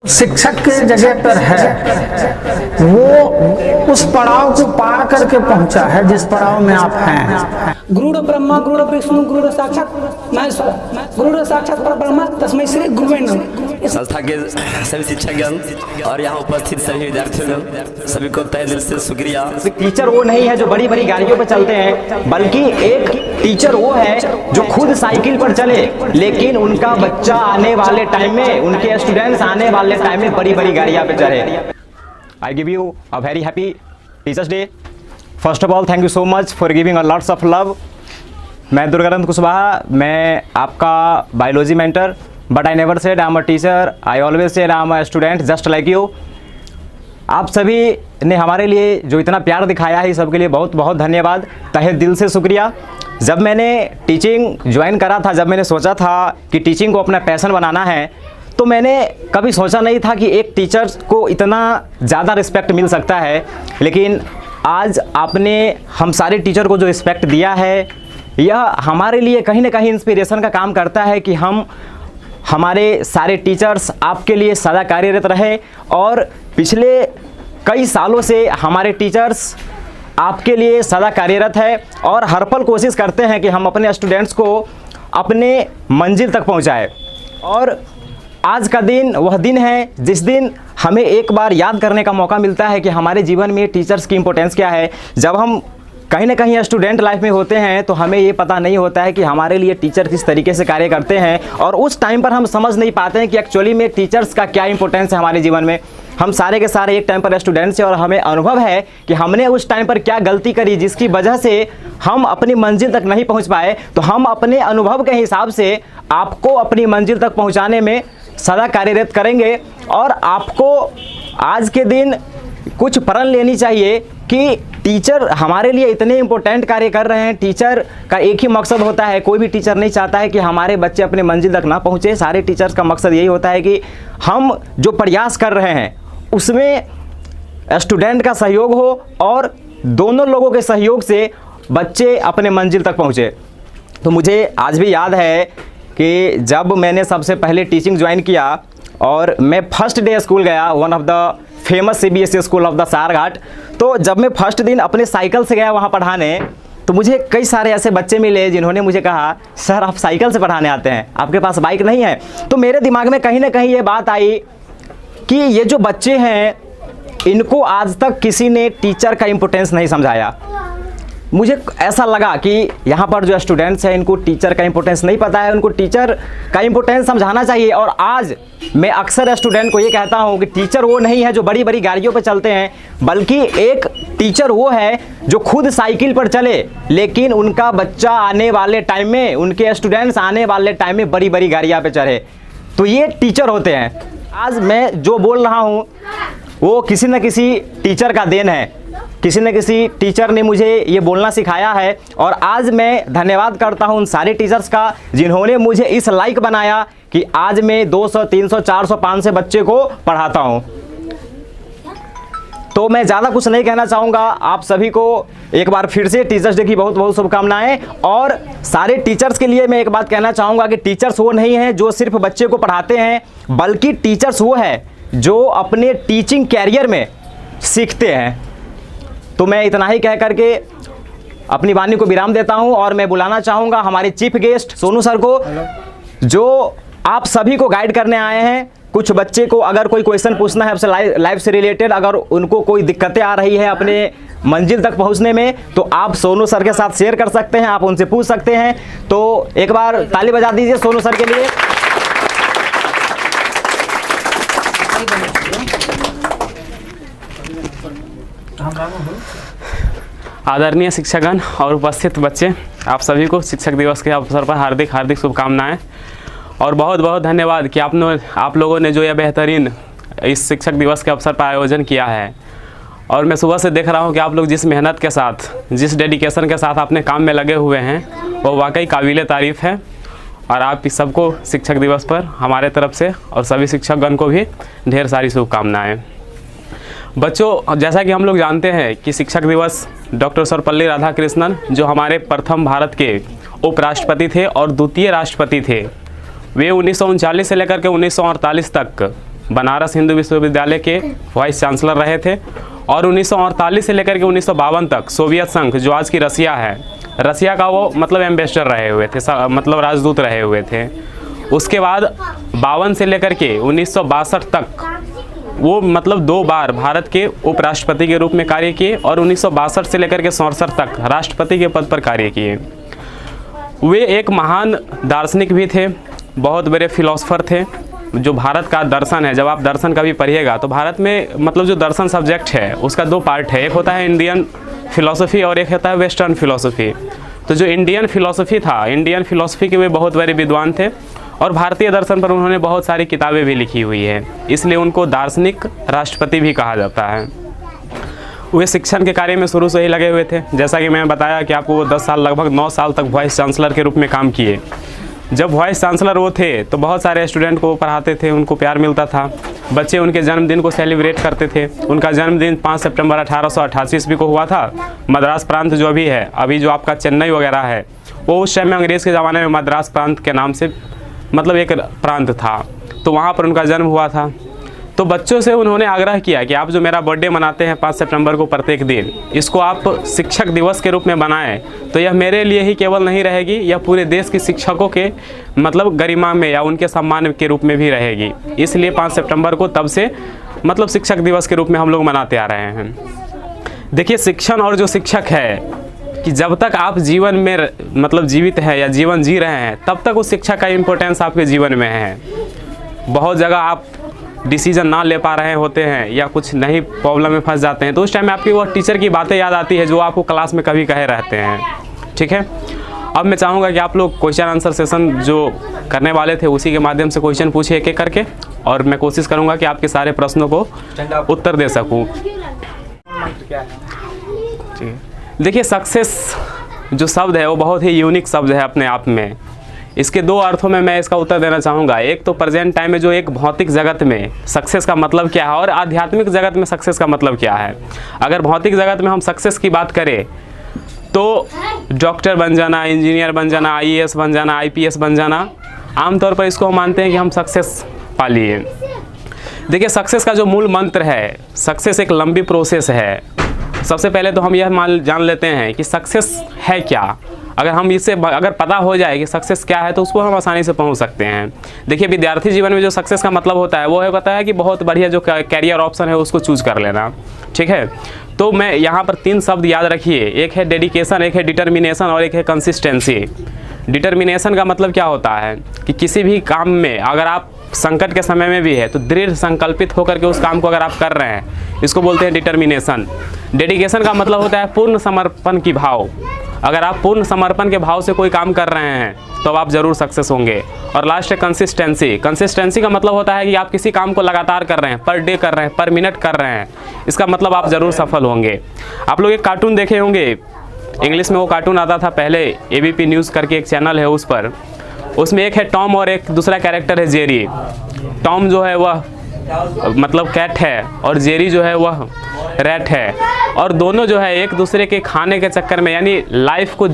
शिक्षक के जगह पर है वो उस पड़ाव को पार करके पहुंचा है जिस पड़ाव में आप हैं। गुरुर ब्रह्मा गुरुर विष्णु गुरुर साक्षात महेश्वर गुरुर साक्षात परब्रह्म तस्मै श्री गुरुवे नमः। संस्था के सभी शिक्षकगण और यहाँ उपस्थित सभी विद्यार्थियों सभी को तहे दिल से शुक्रिया। टीचर वो नहीं है जो बड़ी बड़ी गाड़ियों पर चलते हैं, बल्कि एक टीचर वो है जो खुद साइकिल पर चले, लेकिन उनका बच्चा आने वाले टाइम में, उनके स्टूडेंट्स आने वाले टाइम में बड़ी बड़ी गाड़ियां पे चढ़े। I give you a very happy teachers day. First of all thank you so much for giving a lots of love. मैं दुर्गानंद कुशवाहा, मैं आपका biology mentor, but I never said I am a teacher, I always said I am a student just like you. आप सभी ने हमारे लिए जो इतना प्यार दिखाया है, सबके लिए बहुत बहुत धन्यवाद, तहे दिल से शुक्रिया। जब मैंने टीचिंग ज्वाइन करा था, जब मैंने सोचा था कि टीचिंग को अपना पैशन बनाना है, तो मैंने कभी सोचा नहीं था कि एक टीचर को इतना ज़्यादा रिस्पेक्ट मिल सकता है। लेकिन आज आपने हम सारे टीचर को जो रिस्पेक्ट दिया है, यह हमारे लिए कहीं ना कहीं इंस्पिरेशन का काम करता है कि हमारे सारे टीचर्स आपके लिए सदा कार्यरत रहे। और पिछले कई सालों से हमारे टीचर्स आपके लिए सदा कार्यरत है और हर पल कोशिश करते हैं कि हम अपने स्टूडेंट्स को अपने मंजिल तक पहुंचाएं। और आज का दिन वह दिन है जिस दिन हमें एक बार याद करने का मौका मिलता है कि हमारे जीवन में टीचर्स की इम्पोर्टेंस क्या है। जब हम कहीं ना कहीं स्टूडेंट लाइफ में होते हैं तो हमें ये पता नहीं होता है कि हमारे लिए टीचर किस तरीके से कार्य करते हैं, और उस टाइम पर हम समझ नहीं पाते हैं कि एक्चुअली में टीचर्स का क्या इंपॉर्टेंस है हमारे जीवन में। हम सारे के सारे एक टाइम पर स्टूडेंट्स हैं और हमें अनुभव है कि हमने उस टाइम पर क्या गलती करी जिसकी वजह से हम अपनी मंजिल तक नहीं पहुंच पाए। तो हम अपने अनुभव के हिसाब से आपको अपनी मंजिल तक पहुंचाने में सदा कार्यरत करेंगे। और आपको आज के दिन कुछ प्रण लेनी चाहिए कि टीचर हमारे लिए इतने इम्पोर्टेंट कार्य कर रहे हैं। टीचर का एक ही मकसद होता है, कोई भी टीचर नहीं चाहता है कि हमारे बच्चे अपने मंजिल तक ना पहुँचे। सारे टीचर्स का मकसद यही होता है कि हम जो प्रयास कर रहे हैं उसमें स्टूडेंट का सहयोग हो और दोनों लोगों के सहयोग से बच्चे अपने मंजिल तक पहुँचे। तो मुझे आज भी याद है कि जब मैंने सबसे पहले टीचिंग ज्वाइन किया और मैं फर्स्ट डे स्कूल गया, one of the famous CBSE school of the Sarghat. तो जब मैं फर्स्ट दिन अपने साइकिल से गया वहाँ पढ़ाने, तो मुझे कई सारे ऐसे बच्चे मिले जिन्होंने मुझे कहा, सर आप साइकिल से पढ़ाने आते हैं, आपके पास बाइक नहीं है। तो मेरे दिमाग में कहीं ना कहीं ये बात आई कि ये जो बच्चे हैं इनको आज तक किसी ने टीचर का इम्पोर्टेंस नहीं समझाया। मुझे ऐसा लगा कि यहाँ पर जो स्टूडेंट्स हैं इनको टीचर का इम्पोर्टेंस नहीं पता है, उनको टीचर का इम्पोर्टेंस समझाना चाहिए। और आज मैं अक्सर स्टूडेंट को ये कहता हूँ कि टीचर वो नहीं है जो बड़ी बड़ी गाड़ियों पर चलते हैं, बल्कि एक टीचर वो है जो खुद साइकिल पर चले, लेकिन उनका बच्चा आने वाले टाइम में, उनके स्टूडेंट्स आने वाले टाइम में बड़ी बड़ी गाड़ियाँ पर चढ़े। तो ये टीचर होते हैं। आज मैं जो बोल रहा हूँ वो किसी न किसी टीचर का देन है, किसी न किसी टीचर ने मुझे ये बोलना सिखाया है। और आज मैं धन्यवाद करता हूँ उन सारे टीचर्स का जिन्होंने मुझे इस लायक बनाया कि आज मैं 200, 300, 400, 500 बच्चे को पढ़ाता हूँ। तो मैं ज़्यादा कुछ नहीं कहना चाहूँगा। आप सभी को एक बार फिर से टीचर्स डे की बहुत बहुत शुभकामनाएं। और सारे टीचर्स के लिए मैं एक बात कहना चाहूँगा कि टीचर्स वो नहीं हैं जो सिर्फ बच्चे को पढ़ाते हैं, बल्कि टीचर्स वो है जो अपने टीचिंग कैरियर में सीखते हैं। तो मैं इतना ही कह करके अपनी वाणी को विराम देता हूं और मैं बुलाना चाहूँगा हमारे चीफ गेस्ट सोनू सर को, जो आप सभी को गाइड करने आए हैं। कुछ बच्चे को अगर कोई क्वेश्चन पूछना है आपसे लाइफ से रिलेटेड, अगर उनको कोई दिक्कतें आ रही है अपने मंजिल तक पहुंचने में, तो आप सोनू सर के साथ शेयर कर सकते हैं, आप उनसे पूछ सकते हैं। तो एक बार ताली बजा दीजिए सोनू सर के लिए। आदरणीय शिक्षकगण और उपस्थित बच्चे, आप सभी को शिक्षक दिवस के अवसर पर हार्दिक हार्दिक शुभकामनाएं और बहुत बहुत धन्यवाद कि आप लोगों ने जो यह बेहतरीन इस शिक्षक दिवस के अवसर पर आयोजन किया है। और मैं सुबह से देख रहा हूं कि आप लोग जिस मेहनत के साथ, जिस डेडिकेशन के साथ अपने काम में लगे हुए हैं वो वाकई काबिल तारीफ़ है। और आप सबको शिक्षक दिवस पर हमारे तरफ से और सभी शिक्षकगण को भी ढेर सारी शुभकामनाएँ। बच्चों, जैसा कि हम लोग जानते हैं कि शिक्षक दिवस डॉक्टर सर्वपल्ली राधाकृष्णन जो हमारे प्रथम भारत के उपराष्ट्रपति थे और द्वितीय राष्ट्रपति थे, वे 1939 से लेकर के 1948 तक बनारस हिंदू विश्वविद्यालय के वाइस चांसलर रहे थे और 1948 से लेकर के 1952 तक सोवियत संघ जो आज की रसिया है, रसिया का वो मतलब एम्बेसडर रहे हुए थे, मतलब राजदूत रहे हुए थे। उसके बाद 52 से लेकर के 1962 तक वो मतलब 2 बार भारत के उपराष्ट्रपति के रूप में कार्य किए और 1962 से लेकर के 67 तक राष्ट्रपति के पद पर कार्य किए। वे एक महान दार्शनिक भी थे, बहुत बड़े फिलोसोफर थे। जो भारत का दर्शन है, जब आप दर्शन का भी पढ़िएगा तो भारत में मतलब जो दर्शन सब्जेक्ट है उसका 2 पार्ट है, एक होता है इंडियन फिलोसफी और एक होता है वेस्टर्न फिलोसफी। तो जो इंडियन फिलोसफी था, इंडियन फिलोसफी के वे बहुत बड़े विद्वान थे और भारतीय दर्शन पर उन्होंने बहुत सारी किताबें भी लिखी हुई है, इसलिए उनको दार्शनिक राष्ट्रपति भी कहा जाता है। वे शिक्षण के कार्य में शुरू से ही लगे हुए थे। जैसा कि मैंने बताया कि आपको वो 10 साल लगभग 9 साल तक वाइस चांसलर के रूप में काम किए। जब वाइस चांसलर वो थे तो बहुत सारे स्टूडेंट को पढ़ाते थे, उनको प्यार मिलता था, बच्चे उनके जन्मदिन को सेलिब्रेट करते थे। उनका जन्मदिन 5 सितंबर 1888 ईस्वी को हुआ था। मद्रास प्रांत जो भी है, अभी जो आपका चेन्नई वगैरह है, वो उस टाइम में अंग्रेज़ के ज़माने में मद्रास प्रांत के नाम से मतलब एक प्रांत था, तो वहाँ पर उनका जन्म हुआ था। तो बच्चों से उन्होंने आग्रह किया कि आप जो मेरा बर्थडे मनाते हैं 5 सितंबर को प्रत्येक दिन, इसको आप शिक्षक दिवस के रूप में बनाएं, तो यह मेरे लिए ही केवल नहीं रहेगी, यह पूरे देश के शिक्षकों के मतलब गरिमा में या उनके सम्मान के रूप में भी रहेगी। इसलिए 5 सितंबर को तब से मतलब शिक्षक दिवस के रूप में हम लोग मनाते आ रहे हैं। देखिए, शिक्षण और जो शिक्षक है कि जब तक आप जीवन में मतलब जीवित हैं या जीवन जी रहे हैं, तब तक उस शिक्षा का इम्पोर्टेंस आपके जीवन में है। बहुत जगह आप डिसीजन ना ले पा रहे होते हैं या कुछ नहीं प्रॉब्लम में फंस जाते हैं, तो उस टाइम में आपकी वो टीचर की बातें याद आती है जो आपको क्लास में कभी कहे रहते हैं। ठीक है, अब मैं चाहूँगा कि आप लोग क्वेश्चन आंसर सेशन जो करने वाले थे उसी के माध्यम से क्वेश्चन पूछिए एक एक करके, और मैं कोशिश करूँगा कि आपके सारे प्रश्नों को उत्तर दे सकूँ। ठीक है, देखिए, सक्सेस जो शब्द है वो बहुत ही यूनिक शब्द है अपने आप में। इसके 2 अर्थों में मैं इसका उत्तर देना चाहूँगा। एक तो प्रेजेंट टाइम में जो एक भौतिक जगत में सक्सेस का मतलब क्या है और आध्यात्मिक जगत में सक्सेस का मतलब क्या है। अगर भौतिक जगत में हम सक्सेस की बात करें तो डॉक्टर बन जाना, इंजीनियर बन जाना, IAS बन जाना, IPS बन जाना, आमतौर पर इसको हम मानते हैं कि हम सक्सेस पा लिए। देखिए, सक्सेस का जो मूल मंत्र है, सक्सेस एक लंबी प्रोसेस है। सबसे पहले तो हम यह जान लेते हैं कि सक्सेस है क्या। अगर हम इससे अगर पता हो जाए कि सक्सेस क्या है तो उसको हम आसानी से पहुंच सकते हैं। देखिए, विद्यार्थी जीवन में जो सक्सेस का मतलब होता है वो है पता है कि बहुत बढ़िया जो कैरियर ऑप्शन है उसको चूज कर लेना। ठीक है, तो मैं यहाँ पर 3 शब्द याद रखिए, एक है डेडिकेशन, एक है डिटर्मिनेशन और एक है कंसिस्टेंसी। डिटर्मिनेशन का मतलब क्या होता है कि किसी भी काम में अगर आप संकट के समय में भी है तो दृढ़ संकल्पित होकर के उस काम को अगर आप कर रहे हैं, इसको बोलते हैं डिटर्मिनेशन। डेडिकेशन का मतलब होता है पूर्ण समर्पण की भाव। अगर आप पूर्ण समर्पण के भाव से कोई काम कर रहे हैं तो आप ज़रूर सक्सेस होंगे। और लास्ट है कंसिस्टेंसी। कंसिस्टेंसी का मतलब होता है कि आप किसी काम को लगातार कर रहे हैं, पर डे कर रहे हैं, पर मिनट कर रहे हैं, इसका मतलब आप ज़रूर सफल होंगे। आप लोग एक कार्टून देखे होंगे, इंग्लिश में वो कार्टून आता था पहले, ABP न्यूज़ करके एक चैनल है उस पर। उसमें एक है टॉम और एक दूसरा कैरेक्टर है जेरी। टॉम जो है वह मतलब कैट है और जेरी जो है वह रैट है, और दोनों जो है एक दूसरे के खाने के चक्कर में यानी लाइफ को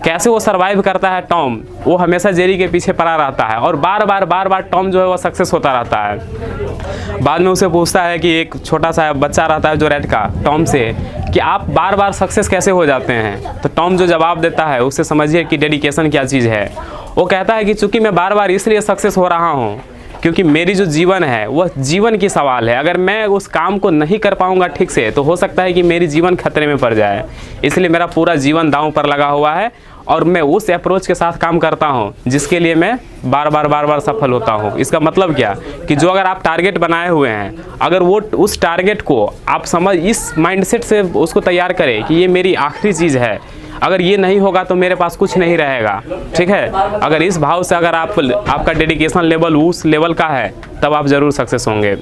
कैसे वो सरवाइव करता है टॉम, वो हमेशा जेरी के पीछे पड़ा रहता है और बार बार टॉम जो है वो सक्सेस होता रहता है। बाद में उसे पूछता है कि एक छोटा सा बच्चा रहता है जो रैट का, टॉम से, कि आप बार बार सक्सेस कैसे हो जाते हैं। तो टॉम जो जवाब देता है उससे समझिए कि डेडिकेशन क्या चीज़ है। वो कहता है कि चूँकि मैं बार बार इसलिए सक्सेस हो रहा हूँ क्योंकि मेरी जो जीवन है वह जीवन की सवाल है। अगर मैं उस काम को नहीं कर पाऊंगा ठीक से तो हो सकता है कि मेरी जीवन खतरे में पड़ जाए, इसलिए मेरा पूरा जीवन दांव पर लगा हुआ है और मैं उस अप्रोच के साथ काम करता हूं जिसके लिए मैं बार बार सफल होता हूं। इसका मतलब क्या कि जो अगर आप टारगेट बनाए हुए हैं, अगर वो उस टारगेट को आप इस माइंडसेट से उसको तैयार करें कि ये मेरी आखिरी चीज़ है, अगर ये नहीं होगा तो मेरे पास कुछ नहीं रहेगा। ठीक है, अगर इस भाव से अगर आपका डेडिकेशन लेवल उस लेवल का है तब आप ज़रूर सक्सेस होंगे।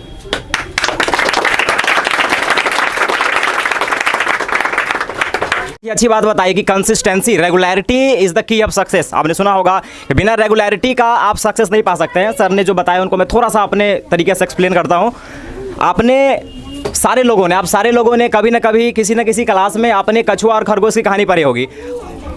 ये अच्छी बात बताई कि consistency, regularity is the key of success. आपने सुना होगा कि बिना रेगुलरिटी का आप सक्सेस नहीं पा सकते हैं। सर ने जो बताया उनको मैं थोड़ा सा अपने तरीके से एक्सप्लेन करता हूँ। आप सारे लोगों ने कभी ना कभी किसी न किसी क्लास में आपने कछुआ और खरगोश की कहानी पढ़ी होगी।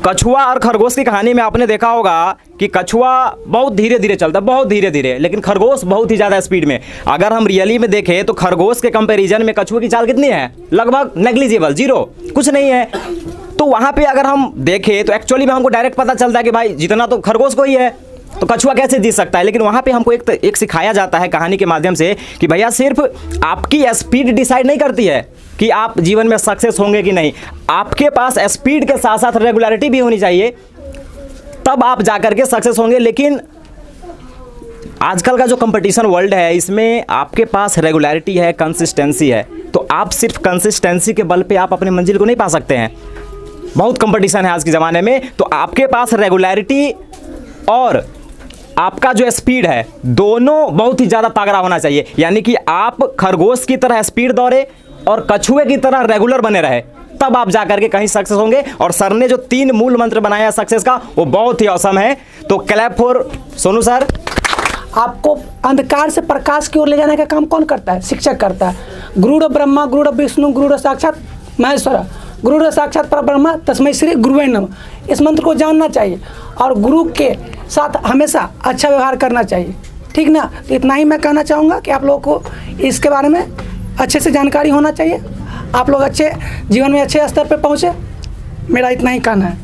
कछुआ और खरगोश की कहानी में आपने देखा होगा कि कछुआ बहुत धीरे धीरे चलता है, बहुत धीरे धीरे, लेकिन खरगोश बहुत ही ज़्यादा स्पीड में। अगर हम रियली में देखें तो खरगोश के कंपैरिजन में कछुए की चाल कितनी है? लगभग नेग्लिजिबल, जीरो, कुछ नहीं है। तो वहाँ पे अगर हम देखें तो एक्चुअली में हमको डायरेक्ट पता चलता है कि भाई जितना तो खरगोश को ही है, तो कछुआ कैसे जीत सकता है। लेकिन वहाँ पे हमको एक सिखाया जाता है कहानी के माध्यम से कि भैया सिर्फ आपकी स्पीड डिसाइड नहीं करती है कि आप जीवन में सक्सेस होंगे कि नहीं, आपके पास स्पीड के साथ साथ रेगुलरिटी भी होनी चाहिए, तब आप जाकर के सक्सेस होंगे। लेकिन आजकल का जो कंपटीशन वर्ल्ड है, इसमें आपके पास रेगुलरिटी है, कंसिस्टेंसी है, तो आप सिर्फ कंसिस्टेंसी के बल पे आप अपने मंजिल को नहीं पा सकते हैं। बहुत कंपटीशन है आज के ज़माने में, तो आपके पास रेगुलरिटी और आपका जो स्पीड है, दोनों बहुत ही ज़्यादा तगड़ा होना चाहिए। यानी कि आप खरगोश की तरह स्पीड दौड़े और कछुए की तरह रेगुलर बने रहे, तब आप जाकर के कहीं सक्सेस होंगे। और सर ने जो 3 मूल मंत्र बनाया है सक्सेस का, वो बहुत ही औसम है। तो क्लैप फॉर सोनू सर। आपको अंधकार से प्रकाश की ओर ले जाने का काम कौन करता है? शिक्षक करता है। गुरुर ब्रह्मा गुरुर विष्णु गुरुर साक्षात महेश्वर गुरुर साक्षात परब्रह्म तस्मै श्री गुरुवे नमः। इस मंत्र को जानना चाहिए और गुरु के साथ हमेशा अच्छा व्यवहार करना चाहिए, ठीक ना। तो इतना ही मैं कहना चाहूँगा कि आप लोगों को इसके बारे में अच्छे से जानकारी होना चाहिए, आप लोग अच्छे जीवन में अच्छे स्तर पर पहुँचे। मेरा इतना ही कहना है।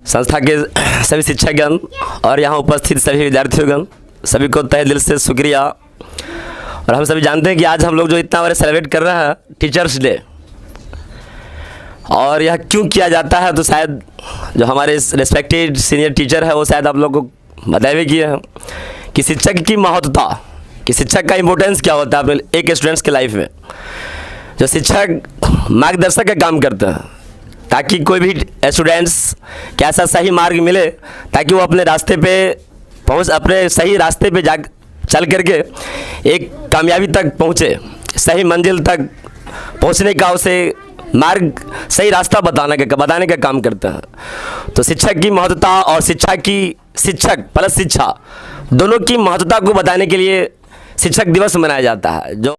संस्था के सभी शिक्षकगण और यहाँ उपस्थित सभी विद्यार्थियोंगण, सभी को तहे दिल से शुक्रिया। और हम सभी जानते हैं कि आज हम लोग जो इतना बड़े सेलिब्रेट कर रहे हैं टीचर्स डे, और यह क्यों किया जाता है, तो शायद जो हमारे रिस्पेक्टेड सीनियर टीचर है वो शायद आप लोगों को बताए हुए किए हैं कि शिक्षक की महत्वता, कि शिक्षक का इम्पोर्टेंस क्या होता है एक स्टूडेंट्स के लाइफ में। जो शिक्षक मार्गदर्शक का काम करते हैं ताकि कोई भी स्टूडेंट्स के ऐसा सही मार्ग मिले ताकि वो अपने रास्ते पे अपने सही रास्ते पे जा चल करके एक कामयाबी तक पहुँचे, सही मंजिल तक पहुँचने का उसे मार्ग, सही रास्ता बताने का काम करते हैं। तो शिक्षक की महत्वता और शिक्षक प्लस शिक्षा दोनों की महत्वता को बताने के लिए शिक्षक दिवस मनाया जाता है। जो